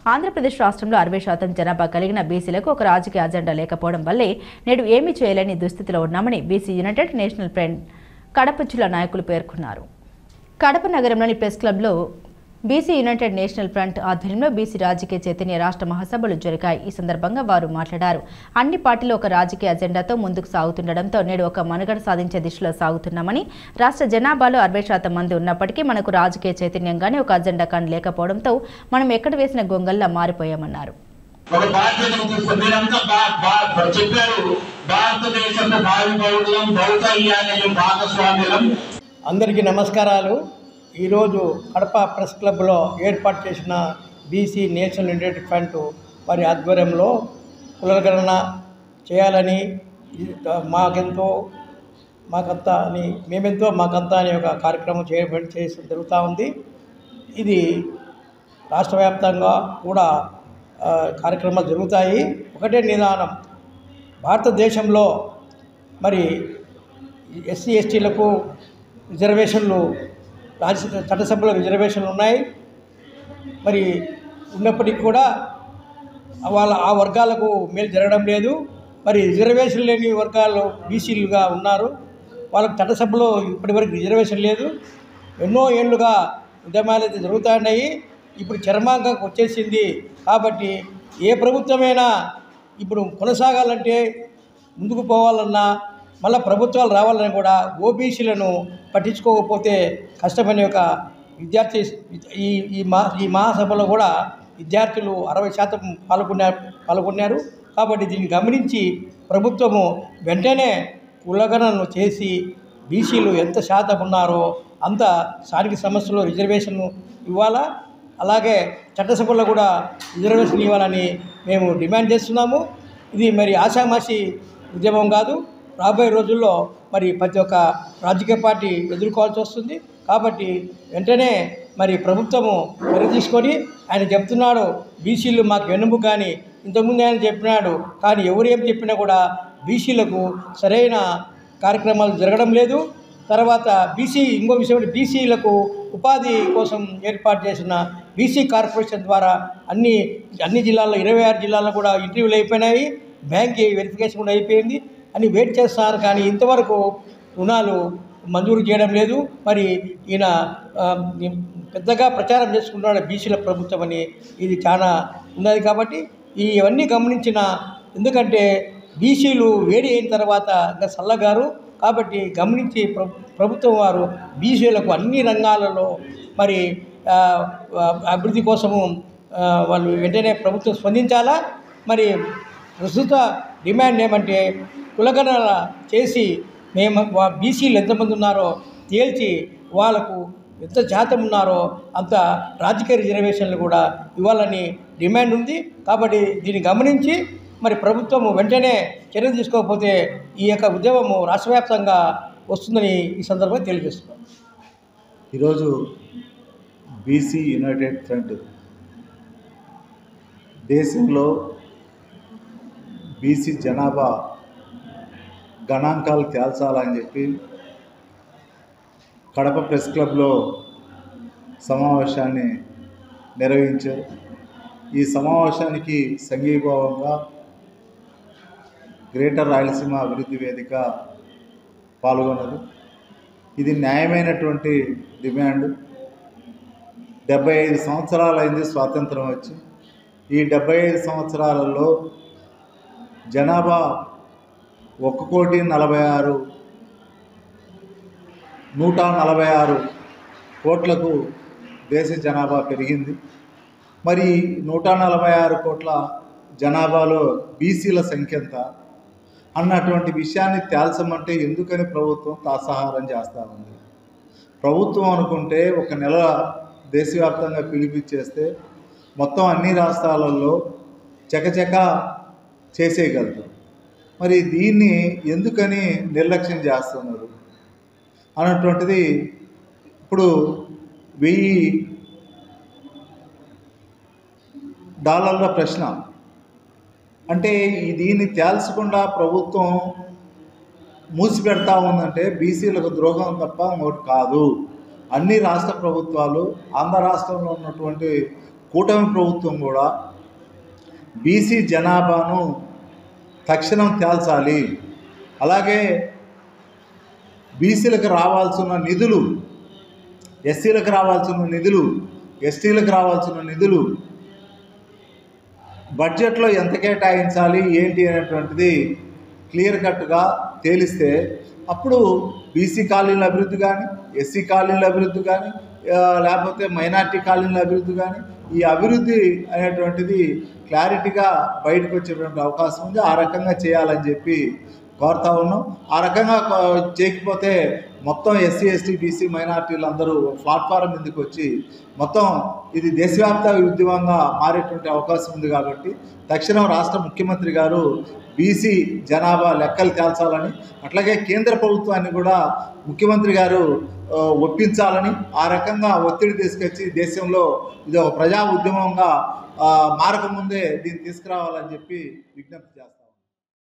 ఆంధ్రప్రదేశ్ రాష్ట్రంలో 60% జనాభా కలిగిన బీసీలకు ఒక రాజకీయ అజెండా లేకపోవడం వల్లే నేడు ఏమీ చేయలేని దుస్థితిలో ఉన్నామని BC United national front Kadapa జిల్లా నాయకులు పేర్కొన్నారు. కడప నగరంలోని ప్రెస్ క్లబ్లో బీసీ యునైటెడ్ నేషనల్ ఫ్రంట్ ఆధ్వర్యంలో బీసీ రాజకీయ చైతన్య రాష్ట్ర మహాసభలు జరిగాయి. ఈ సందర్భంగా వారు మాట్లాడారు. అన్ని పార్టీలు ఒక రాజకీయ అజెండాతో ముందుకు సాగుతుండటంతో నేడు ఒక మనుగడ సాధించే దిశలో సాగుతున్నామని, రాష్ట్ర జనాభాలో 60% మంది ఉన్నప్పటికీ మనకు రాజకీయ చైతన్యం కానీ ఒక అజెండా కానీ లేకపోవడంతో మనం ఎక్కడ వేసిన గొంగల్లా మారిపోయామన్నారు. అందరికీ నమస్కారాలు. ఈరోజు కడప ప్రెస్ క్లబ్లో ఏర్పాటు చేసిన బీసీ నేషనల్ యునైటెడ్ ఫ్రంట్ వారి ఆధ్వర్యంలో కులగణన చేయాలని మాకంతా అని మేమెంతో మాకంతా అనే ఒక కార్యక్రమం చేసి జరుగుతూ ఉంది. ఇది రాష్ట్ర వ్యాప్తంగా కూడా కార్యక్రమాలు జరుగుతాయి. ఒకటే నిదానం, భారతదేశంలో మరి ఎస్సీ ఎస్టీలకు రిజర్వేషన్లు చట్టసభలో రిజర్వేషన్లు ఉన్నాయి. మరి ఉన్నప్పటికీ కూడా ఆ వర్గాలకు మేలు జరగడం లేదు. మరి రిజర్వేషన్ లేని వర్గాలు బీసీలుగా ఉన్నారు. వాళ్ళకి చట్టసభలో ఇప్పటివరకు రిజర్వేషన్ లేదు. ఎన్నో ఏళ్ళుగా ఉద్యమాలు అయితే జరుగుతున్నాయి. ఇప్పుడు చర్మాంకంకి వచ్చేసింది. కాబట్టి ఏ ప్రభుత్వమైనా ఇప్పుడు కొనసాగాలంటే, ముందుకు పోవాలన్నా, మళ్ళీ ప్రభుత్వాలు రావాలని కూడా ఓబీసీలను పట్టించుకోకపోతే కష్టమనే ఒక విద్యార్థి ఈ మహాసభలో కూడా విద్యార్థులు 60% పాల్గొన్నారు. కాబట్టి దీన్ని గమనించి ప్రభుత్వము వెంటనే కులగణనను చేసి బీసీలు ఎంత శాతం ఉన్నారో అంత స్థానిక సంస్థల్లో రిజర్వేషన్ ఇవ్వాలా, అలాగే చట్టసభలో కూడా రిజర్వేషన్ ఇవ్వాలని మేము డిమాండ్ చేస్తున్నాము. ఇది మరి ఆషామాషి ఉద్యమం కాదు. రాబోయే రోజుల్లో మరి ప్రతి ఒక్క రాజకీయ పార్టీ ఎదుర్కోవాల్సి వస్తుంది. కాబట్టి వెంటనే మరి ప్రభుత్వము తీసుకొని, ఆయన చెప్తున్నాడు బీసీలు మాకు వెన్నుము కానీ, ఇంతకుముందు ఆయన చెప్పినాడు కానీ ఎవరు ఏం చెప్పినా కూడా బీసీలకు సరైన కార్యక్రమాలు జరగడం లేదు. తర్వాత ఇంకో విషయం, బీసీలకు ఉపాధి కోసం ఏర్పాటు చేసిన బీసీ కార్పొరేషన్ ద్వారా అన్ని జిల్లాల్లో 26 జిల్లాల్లో కూడా ఇంటర్వ్యూలు అయిపోయినాయి. బ్యాంక్ వెరిఫికేషన్ కూడా అయిపోయింది అని వెయిట్ చేస్తారు. కానీ ఇంతవరకు రుణాలు మంజూరు చేయడం లేదు. మరి ఈయన పెద్దగా ప్రచారం చేసుకుంటున్నాడు బీసీల ప్రభుత్వం అని. ఇది చాలా ఉన్నది. కాబట్టి ఇవన్నీ గమనించిన, ఎందుకంటే బీసీలు వేడి అయిన తర్వాత ఇంకా చల్లగారు. కాబట్టి గమనించి ప్రభుత్వం వారు బీసీలకు అన్ని రంగాలలో మరి అభివృద్ధి కోసము వాళ్ళు వెంటనే ప్రభుత్వం స్పందించాలా. మరి ప్రస్తుత డిమాండ్ ఏమంటే, కులగణన చేసి మేము బీసీలు ఎంతమంది ఉన్నారో తేల్చి వాళ్ళకు ఎంత శాతం ఉన్నారో అంత రాజకీయ రిజర్వేషన్లు కూడా ఇవ్వాలని డిమాండ్ ఉంది. కాబట్టి దీన్ని గమనించి మరి ప్రభుత్వము వెంటనే చర్యలు తీసుకోకపోతే ఈ యొక్క ఉద్యమము రాష్ట్రవ్యాప్తంగా వస్తుందని ఈ సందర్భంగా తెలియజేస్తున్నాం. ఈరోజు బీసీ యునైటెడ్ ఫ్రంట్ దేశంలో బీసీ జనాభా గణాంకాలు తేల్చాలని చెప్పి కడప ప్రెస్ క్లబ్లో సమావేశాన్ని నిర్వహించారు. ఈ సమావేశానికి సంఘీభావంగా గ్రేటర్ రాయలసీమ అభివృద్ధి వేదిక పాల్గొన్నది. ఇది న్యాయమైనటువంటి డిమాండ్. 75 సంవత్సరాలైంది స్వాతంత్రం వచ్చి. ఈ 75 సంవత్సరాలలో జనాభా 1,46 కోట్లకు దేశ జనాభా పెరిగింది. మరి 146 కోట్ల జనాభాలో బీసీల సంఖ్య ఎంత అన్నటువంటి విషయాన్ని తేల్చమంటే ఎందుకని ప్రభుత్వం తాసాహారం చేస్తూ ఉంది. ప్రభుత్వం అనుకుంటే ఒక నెల దేశవ్యాప్తంగా పిలిపిచ్చేస్తే మొత్తం అన్ని రాష్ట్రాలలో చకచక చేసేయగలరు. మరి దీన్ని ఎందుకని నిర్లక్ష్యం చేస్తున్నారు అన్నటువంటిది ఇప్పుడు $1000 ప్రశ్న. అంటే దీన్ని తేల్చకుండా ప్రభుత్వం మూసిపెడతా ఉందంటే బీసీలకు ద్రోహం తప్ప ఇంకోటి కాదు. అన్ని రాష్ట్ర ప్రభుత్వాలు ఆంధ్ర రాష్ట్రంలో ఉన్నటువంటి కూటమి ప్రభుత్వం కూడా బీసీ జనాభాను తక్షణం తేల్చాలి, అలాగే బీసీలకు రావాల్సిన నిధులు, ఎస్సీలకు రావాల్సిన నిధులు, ఎస్టీలకు రావాల్సిన నిధులు బడ్జెట్లో ఎంత కేటాయించాలి ఏంటి అనేటువంటిది క్లియర్ కట్గా తేలిస్తే అప్పుడు బీసీ కాలనీల అభివృద్ధి కానీ, ఎస్సీ కాలనీల అభివృద్ధి కానీ, లేకపోతే మైనార్టీ కాలనీల అభివృద్ధి కానీ, ఈ అభివృద్ధి అనేటువంటిది క్లారిటీగా బయటకు వచ్చేటువంటి అవకాశం ఉంది. ఆ రకంగా చేయాలని చెప్పి కోరుతా ఉన్నాం. ఆ రకంగా చేయకపోతే మొత్తం ఎస్సీ, ఎస్టీ, బీసీ, మైనార్టీలు అందరూ ప్లాట్ఫారం మీదకి వచ్చి మొత్తం ఇది దేశవ్యాప్త ఉద్యమంగా మారేటువంటి అవకాశం ఉంది. కాబట్టి తక్షణం రాష్ట్ర ముఖ్యమంత్రి గారు బీసీ జనాభా లెక్కలు తేల్చాలని, అట్లాగే కేంద్ర ప్రభుత్వాన్ని కూడా ముఖ్యమంత్రి గారు ఒప్పించాలని, ఆ రకంగా ఒత్తిడి తీసుకొచ్చి దేశంలో ఇది ఒక ప్రజా ఉద్యమంగా మారకముందే దీన్ని తీసుకురావాలని చెప్పి విజ్ఞప్తి చేస్తాం.